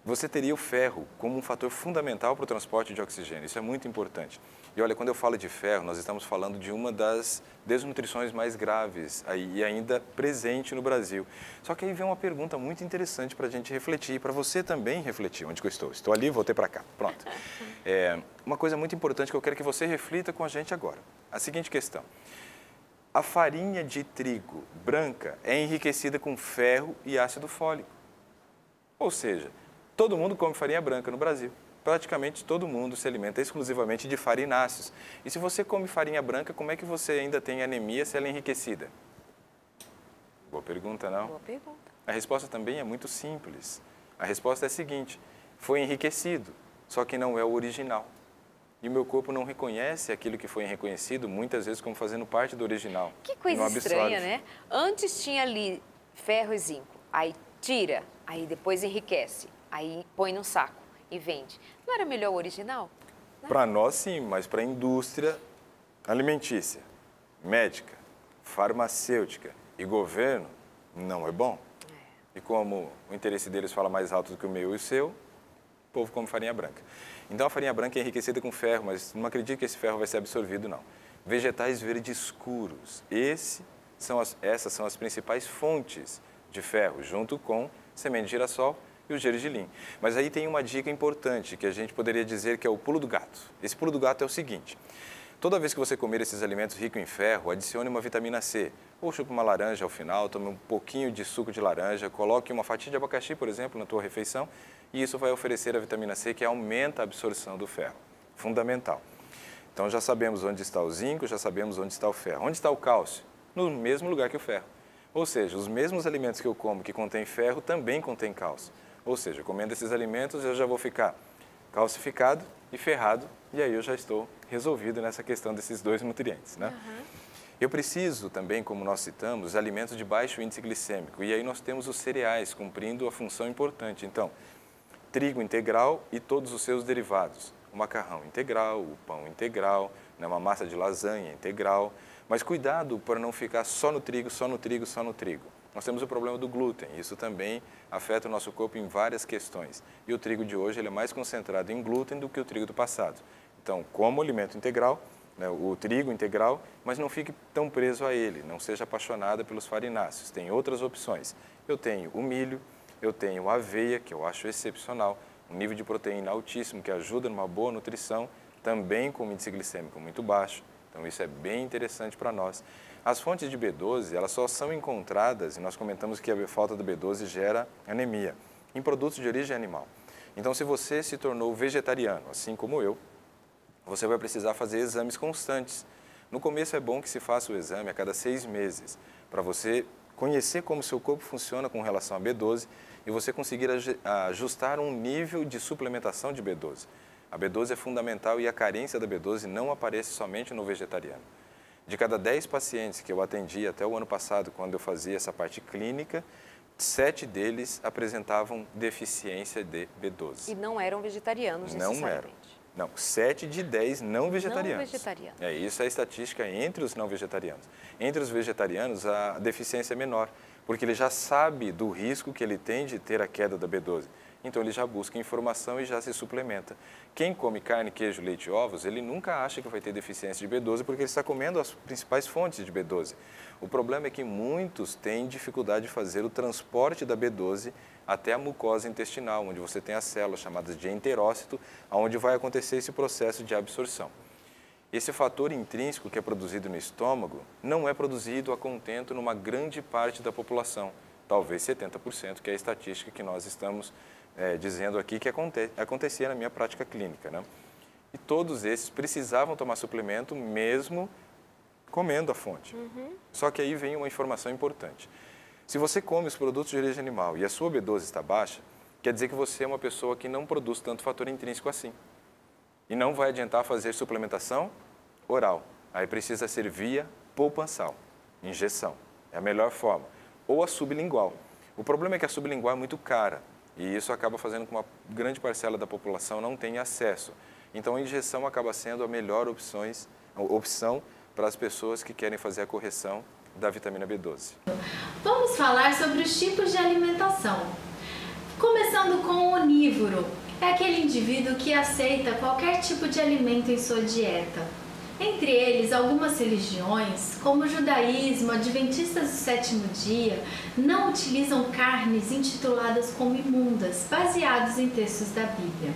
Você teria o ferro como um fator fundamental para o transporte de oxigênio. Isso é muito importante. E olha, quando eu falo de ferro, nós estamos falando de uma das desnutrições mais graves e ainda presente no Brasil. Só que aí vem uma pergunta muito interessante para a gente refletir, para você também refletir. Onde que eu estou? Estou ali, voltei para cá. Pronto. Uma coisa muito importante que eu quero que você reflita com a gente agora. A seguinte questão. A farinha de trigo branca é enriquecida com ferro e ácido fólico. Ou seja, todo mundo come farinha branca no Brasil. Praticamente todo mundo se alimenta exclusivamente de farináceos. E se você come farinha branca, como é que você ainda tem anemia se ela é enriquecida? Boa pergunta, não? Boa pergunta. A resposta também é muito simples. A resposta é a seguinte: foi enriquecido, só que não é o original. E o meu corpo não reconhece aquilo que foi reconhecido, muitas vezes, como fazendo parte do original. Que coisa estranha, né? Antes tinha ali ferro e zinco, aí tira, aí depois enriquece, aí põe no saco e vende. Não era melhor o original? Para nós, sim, mas para a indústria alimentícia, médica, farmacêutica e governo, não é bom. E como o interesse deles fala mais alto do que o meu e o seu, o povo come farinha branca. Então, a farinha branca é enriquecida com ferro, mas não acredito que esse ferro vai ser absorvido, não. Vegetais verdes escuros, essas são as principais fontes de ferro, junto com semente de girassol e o gergelim. Mas aí tem uma dica importante, que a gente poderia dizer que é o pulo do gato. Esse pulo do gato é o seguinte: toda vez que você comer esses alimentos ricos em ferro, adicione uma vitamina C. Ou chupe uma laranja ao final, tome um pouquinho de suco de laranja, coloque uma fatia de abacaxi, por exemplo, na tua refeição, e isso vai oferecer a vitamina C, que aumenta a absorção do ferro. Fundamental. Então já sabemos onde está o zinco, já sabemos onde está o ferro. Onde está o cálcio? No mesmo lugar que o ferro. Ou seja, os mesmos alimentos que eu como que contêm ferro também contêm cálcio. Ou seja, comendo esses alimentos eu já vou ficar calcificado e ferrado, e aí eu já estou resolvido nessa questão desses dois nutrientes, né? Eu preciso também, como nós citamos, alimentos de baixo índice glicêmico. E aí nós temos os cereais cumprindo a função importante. Então, trigo integral e todos os seus derivados. O macarrão integral, o pão integral, uma massa de lasanha integral. Mas cuidado para não ficar só no trigo, só no trigo, só no trigo. Nós temos o problema do glúten. Isso também afeta o nosso corpo em várias questões. E o trigo de hoje ele é mais concentrado em glúten do que o trigo do passado. Então, como alimento integral, o trigo integral, mas não fique tão preso a ele, não seja apaixonada pelos farináceos. Tem outras opções. Eu tenho o milho, eu tenho a aveia, que eu acho excepcional, um nível de proteína altíssimo que ajuda numa boa nutrição, também com índice glicêmico muito baixo. Então isso é bem interessante para nós. As fontes de B12, elas só são encontradas, e nós comentamos que a falta do B12 gera anemia, em produtos de origem animal. Então se você se tornou vegetariano, assim como eu, você vai precisar fazer exames constantes. No começo é bom que se faça o exame a cada 6 meses, para você conhecer como seu corpo funciona com relação a B12 e você conseguir ajustar um nível de suplementação de B12. A B12 é fundamental e a carência da B12 não aparece somente no vegetariano. De cada 10 pacientes que eu atendi até o ano passado, quando eu fazia essa parte clínica, 7 deles apresentavam deficiência de B12. E não eram vegetarianos necessariamente? Não eram. Não, 7 de 10 não vegetarianos. Não vegetarianos. Isso é a estatística entre os não vegetarianos. Entre os vegetarianos, a deficiência é menor, porque ele já sabe do risco que ele tem de ter a queda da B12. Então, ele já busca informação e já se suplementa. Quem come carne, queijo, leite e ovos, ele nunca acha que vai ter deficiência de B12 porque ele está comendo as principais fontes de B12. O problema é que muitos têm dificuldade de fazer o transporte da B12 até a mucosa intestinal, onde você tem as células chamadas de enterócito, onde vai acontecer esse processo de absorção. Esse fator intrínseco que é produzido no estômago não é produzido a contento numa grande parte da população, talvez 70%, que é a estatística que nós estamos dizendo aqui que acontecia na minha prática clínica, né? E todos esses precisavam tomar suplemento mesmo comendo a fonte. Só que aí vem uma informação importante. Se você come os produtos de origem animal e a sua B12 está baixa, quer dizer que você é uma pessoa que não produz tanto fator intrínseco assim. E não vai adiantar fazer suplementação oral. Aí precisa ser via poupansal, injeção. É a melhor forma. Ou a sublingual. O problema é que a sublingual é muito cara. E isso acaba fazendo com que uma grande parcela da população não tenha acesso. Então a injeção acaba sendo a melhor opção para as pessoas que querem fazer a correção da vitamina B12. Vamos falar sobre os tipos de alimentação. Começando com o onívoro. É aquele indivíduo que aceita qualquer tipo de alimento em sua dieta. Entre eles, algumas religiões, como o judaísmo, adventistas do sétimo dia, não utilizam carnes intituladas como imundas, baseados em textos da Bíblia.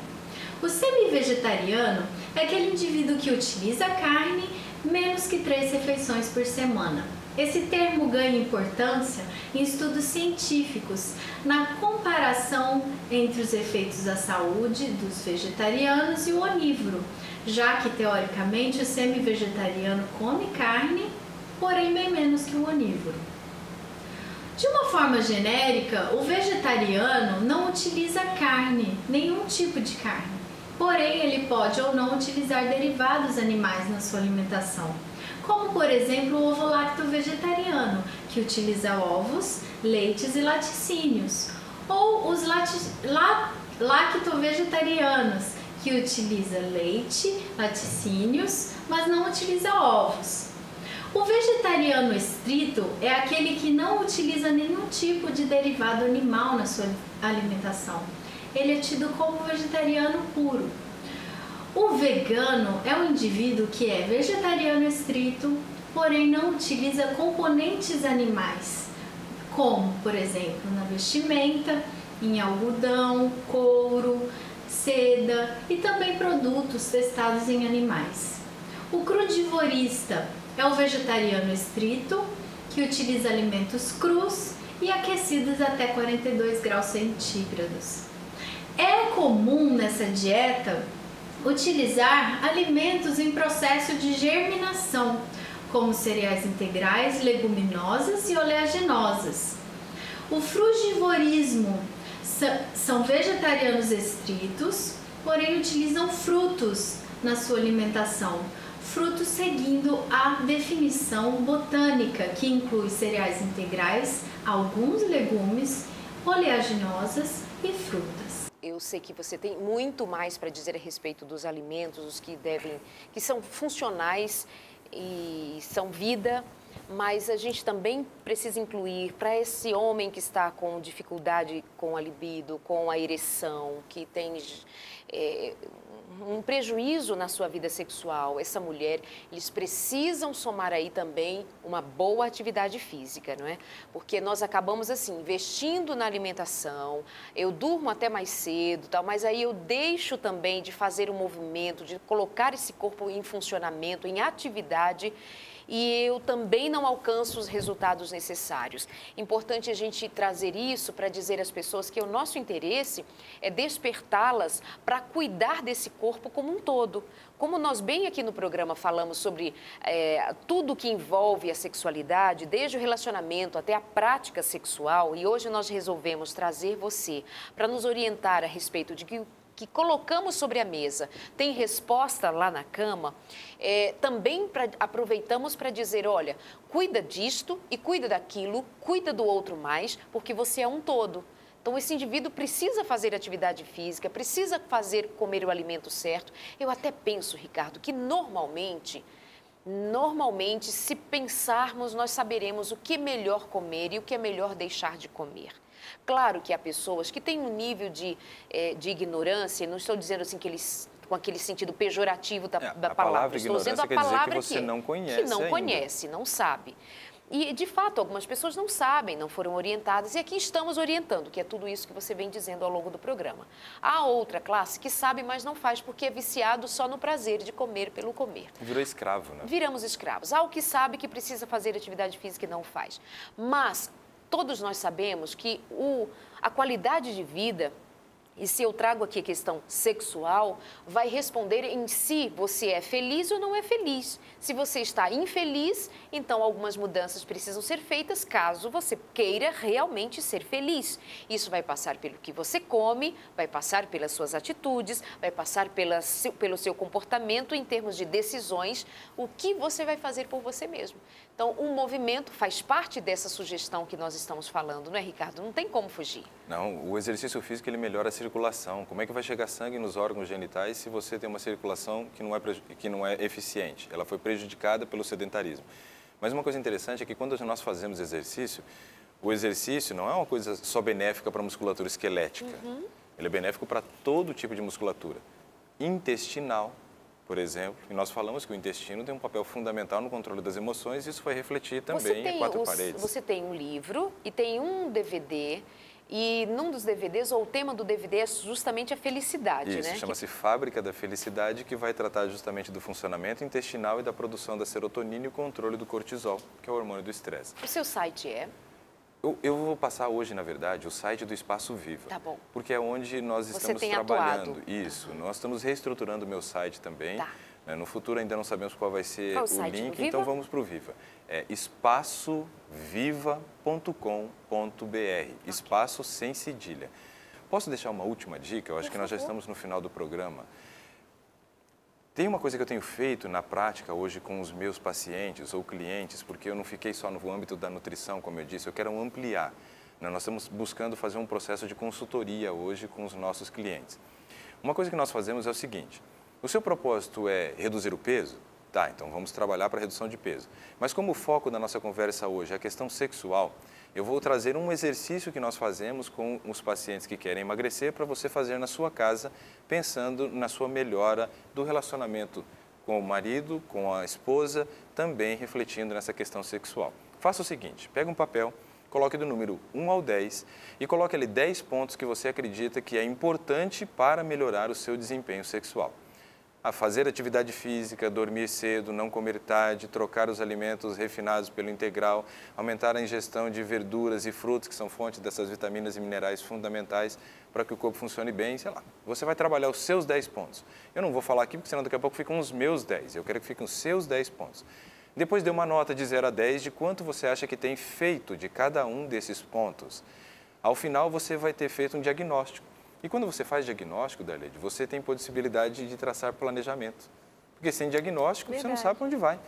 O semi-vegetariano é aquele indivíduo que utiliza carne menos que 3 refeições por semana. Esse termo ganha importância em estudos científicos, na comparação entre os efeitos à saúde dos vegetarianos e o onívoro, já que, teoricamente, o semi-vegetariano come carne, porém bem menos que o onívoro. De uma forma genérica, o vegetariano não utiliza carne, nenhum tipo de carne, porém ele pode ou não utilizar derivados animais na sua alimentação, como por exemplo o ovo-lacto-vegetariano, que utiliza ovos, leites e laticínios, ou os lacto-vegetarianos, que utiliza leite, laticínios, mas não utiliza ovos. O vegetariano estrito é aquele que não utiliza nenhum tipo de derivado animal na sua alimentação. Ele é tido como vegetariano puro. O vegano é um indivíduo que é vegetariano estrito, porém não utiliza componentes animais, como, por exemplo, na vestimenta, em algodão, couro, seda e também produtos testados em animais. O crudivorista é o vegetariano estrito, que utiliza alimentos crus e aquecidos até 42 graus centígrados. É comum nessa dieta utilizar alimentos em processo de germinação, como cereais integrais, leguminosas e oleaginosas. O frugivorismo são vegetarianos estritos, porém utilizam frutos na sua alimentação. frutos seguindo a definição botânica, que inclui cereais integrais, alguns legumes, oleaginosas e frutas. Eu sei que você tem muito mais para dizer a respeito dos alimentos, os que são funcionais e são vida, mas a gente também precisa incluir para esse homem que está com dificuldade com a libido, com a ereção, que tem um prejuízo na sua vida sexual, essa mulher, eles precisam somar aí também uma boa atividade física, não é? Porque nós acabamos assim, investindo na alimentação, eu durmo até mais cedo, tal, mas aí eu deixo também de fazer um movimento, de colocar esse corpo em funcionamento, em atividade, e eu também não alcanço os resultados necessários. Importante a gente trazer isso para dizer às pessoas que o nosso interesse é despertá-las para cuidar desse corpo como um todo. Como nós bem aqui no programa falamos sobre tudo que envolve a sexualidade, desde o relacionamento até a prática sexual, e hoje nós resolvemos trazer você para nos orientar a respeito de que colocamos sobre a mesa tem resposta lá na cama, também aproveitamos para dizer, olha, cuida disto e cuida daquilo, cuida do outro mais, porque você é um todo. Então, esse indivíduo precisa fazer atividade física, precisa comer o alimento certo. Eu até penso, Ricardo, que normalmente, se pensarmos, nós saberemos o que é melhor comer e o que é melhor deixar de comer. Claro que há pessoas que têm um nível de ignorância, não estou dizendo assim que eles, com aquele sentido pejorativo da palavra, estou dizendo a palavra que você não conhece, não sabe. E, de fato, algumas pessoas não sabem, não foram orientadas, e aqui estamos orientando, que é tudo isso que você vem dizendo ao longo do programa. Há outra classe que sabe, mas não faz, porque é viciado só no prazer de comer pelo comer. Virou escravo, né? Viramos escravos. Há o que sabe que precisa fazer atividade física e não faz. Mas todos nós sabemos que a qualidade de vida, e se eu trago aqui a questão sexual, vai responder em si você é feliz ou não é feliz. Se você está infeliz, então algumas mudanças precisam ser feitas caso você queira realmente ser feliz. Isso vai passar pelo que você come, vai passar pelas suas atitudes, vai passar pelo seu comportamento em termos de decisões, o que você vai fazer por você mesmo. Então, um movimento faz parte dessa sugestão que nós estamos falando, não é, Ricardo? Não tem como fugir. Não, o exercício físico ele melhora a circulação. Como é que vai chegar sangue nos órgãos genitais se você tem uma circulação que não é eficiente? Ela foi prejudicada pelo sedentarismo. Mas uma coisa interessante é que quando nós fazemos exercício, o exercício não é uma coisa só benéfica para a musculatura esquelética. Ele é benéfico para todo tipo de musculatura. Intestinal, por exemplo, e nós falamos que o intestino tem um papel fundamental no controle das emoções e isso vai refletir também em quatro paredes. Você tem um livro e tem um DVD, e num dos DVDs, ou o tema do DVD é justamente a felicidade, né? Isso, chama-se Fábrica da Felicidade, que vai tratar justamente do funcionamento intestinal e da produção da serotonina e o controle do cortisol, que é o hormônio do estresse. O seu site é? Eu vou passar hoje, na verdade, o site do Espaço Viva. Tá bom. Porque é onde nós estamos trabalhando. Isso, nós estamos reestruturando o meu site também. Tá. No futuro ainda não sabemos qual vai ser Qual o site link, então vamos para o Viva. É espaçoviva.com.br, espaço sem cedilha. Posso deixar uma última dica? Eu acho que nós já estamos no final do programa. Tem uma coisa que eu tenho feito na prática hoje com os meus pacientes ou clientes, porque eu não fiquei só no âmbito da nutrição, como eu disse, eu quero ampliar. Nós estamos buscando fazer um processo de consultoria hoje com os nossos clientes. Uma coisa que nós fazemos é o seguinte: o seu propósito é reduzir o peso? Tá, então vamos trabalhar para redução de peso. Mas como o foco da nossa conversa hoje é a questão sexual, eu vou trazer um exercício que nós fazemos com os pacientes que querem emagrecer para você fazer na sua casa, pensando na sua melhora do relacionamento com o marido, com a esposa, também refletindo nessa questão sexual. Faça o seguinte, pega um papel, coloque do número 1 ao 10 e coloque ali 10 pontos que você acredita que é importante para melhorar o seu desempenho sexual. A fazer atividade física, dormir cedo, não comer tarde, trocar os alimentos refinados pelo integral, aumentar a ingestão de verduras e frutos, que são fontes dessas vitaminas e minerais fundamentais para que o corpo funcione bem, sei lá. Você vai trabalhar os seus 10 pontos. Eu não vou falar aqui, porque senão daqui a pouco ficam os meus 10. Eu quero que fiquem os seus 10 pontos. Depois dê uma nota de 0 a 10 de quanto você acha que tem feito de cada um desses pontos. Ao final, você vai ter feito um diagnóstico. E quando você faz diagnóstico, Darlede, você tem possibilidade de traçar planejamento. Porque sem diagnóstico, você não sabe para onde vai.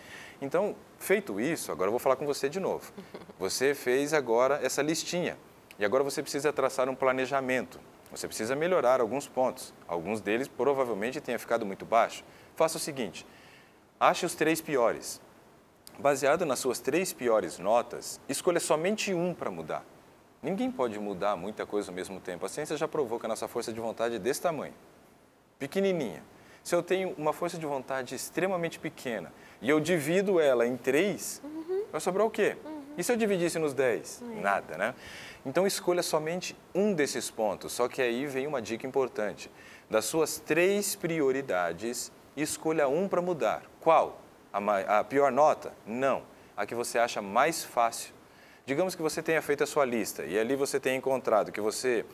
Então, feito isso, agora eu vou falar com você de novo. Você fez agora essa listinha. E agora você precisa traçar um planejamento. Você precisa melhorar alguns pontos. Alguns deles provavelmente tenha ficado muito baixo. Faça o seguinte, ache os 3 piores. Baseado nas suas 3 piores notas, escolha somente um para mudar. Ninguém pode mudar muita coisa ao mesmo tempo. A ciência já provou que a nossa força de vontade é desse tamanho, pequenininha. Se eu tenho uma força de vontade extremamente pequena e eu divido ela em 3, vai sobrar o quê? E se eu dividisse nos 10? Nada, né? Então, escolha somente um desses pontos. Só que aí vem uma dica importante. Das suas 3 prioridades, escolha um para mudar. Qual? A pior nota? Não. A que você acha mais fácil. Digamos que você tenha feito a sua lista e ali você tenha encontrado que você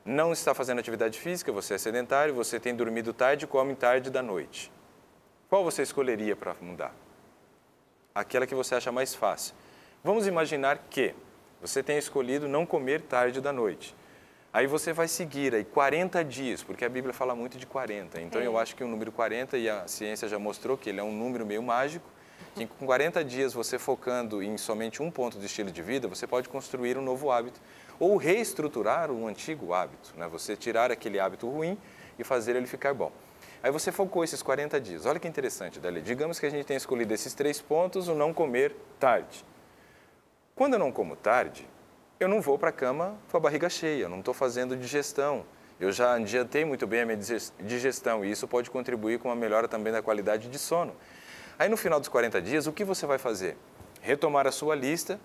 não está fazendo atividade física, você é sedentário, você tem dormido tarde e come tarde da noite. Qual você escolheria para mudar? Aquela que você acha mais fácil. Vamos imaginar que você tenha escolhido não comer tarde da noite. Aí você vai seguir aí 40 dias, porque a Bíblia fala muito de 40. Então eu acho que o número 40, e a ciência já mostrou que ele é um número meio mágico, que com 40 dias você focando em somente um ponto do estilo de vida, você pode construir um novo hábito ou reestruturar um antigo hábito, né? Você tirar aquele hábito ruim e fazer ele ficar bom. Aí você focou esses 40 dias. Olha que interessante, Dali. Digamos que a gente tenha escolhido esses 3 pontos, o não comer tarde. Quando eu não como tarde, eu não vou para a cama com a barriga cheia, eu não estou fazendo digestão. Eu já adiantei muito bem a minha digestão e isso pode contribuir com uma melhora também da qualidade de sono. Aí no final dos 40 dias, o que você vai fazer? Retomar a sua lista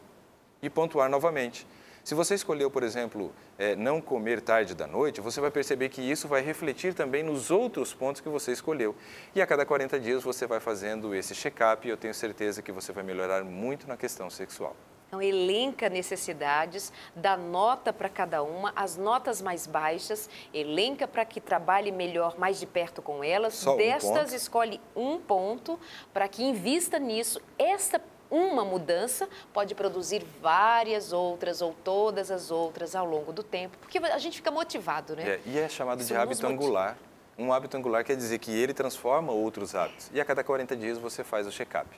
e pontuar novamente. Se você escolheu, por exemplo, não comer tarde da noite, você vai perceber que isso vai refletir também nos outros pontos que você escolheu. E a cada 40 dias você vai fazendo esse check-up e eu tenho certeza que você vai melhorar muito na questão sexual. Então, elenca necessidades, dá nota para cada uma, as notas mais baixas, elenca para que trabalhe melhor, mais de perto com elas. Só destas, escolhe um ponto para que invista nisso. Esta uma mudança pode produzir várias outras ou todas as outras ao longo do tempo, porque a gente fica motivado, né? E é chamado de hábito angular. Um hábito angular quer dizer que ele transforma outros hábitos. E a cada 40 dias você faz o check-up.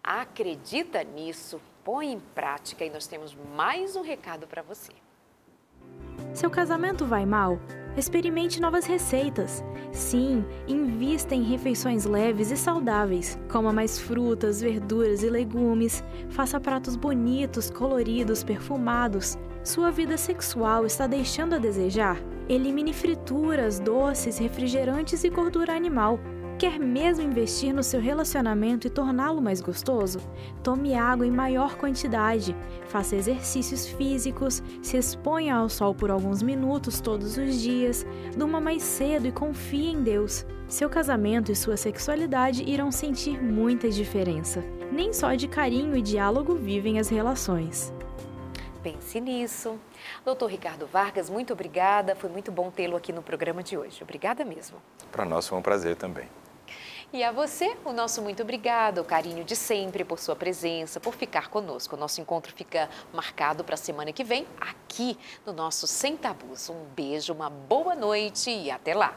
Acredita nisso, põe em prática e nós temos mais um recado para você. Seu casamento vai mal? Experimente novas receitas. Sim, invista em refeições leves e saudáveis. Coma mais frutas, verduras e legumes. Faça pratos bonitos, coloridos, perfumados. Sua vida sexual está deixando a desejar? Elimine frituras, doces, refrigerantes e gordura animal. Quer mesmo investir no seu relacionamento e torná-lo mais gostoso? Tome água em maior quantidade, faça exercícios físicos, se exponha ao sol por alguns minutos todos os dias, durma mais cedo e confie em Deus. Seu casamento e sua sexualidade irão sentir muita diferença. Nem só de carinho e diálogo vivem as relações. Pense nisso. Doutor Ricardo Vargas, muito obrigada. Foi muito bom tê-lo aqui no programa de hoje. Obrigada mesmo. Para nós foi um prazer também. E a você, o nosso muito obrigado, o carinho de sempre por sua presença, por ficar conosco. O nosso encontro fica marcado para a semana que vem, aqui no nosso Sem Tabus. Um beijo, uma boa noite e até lá!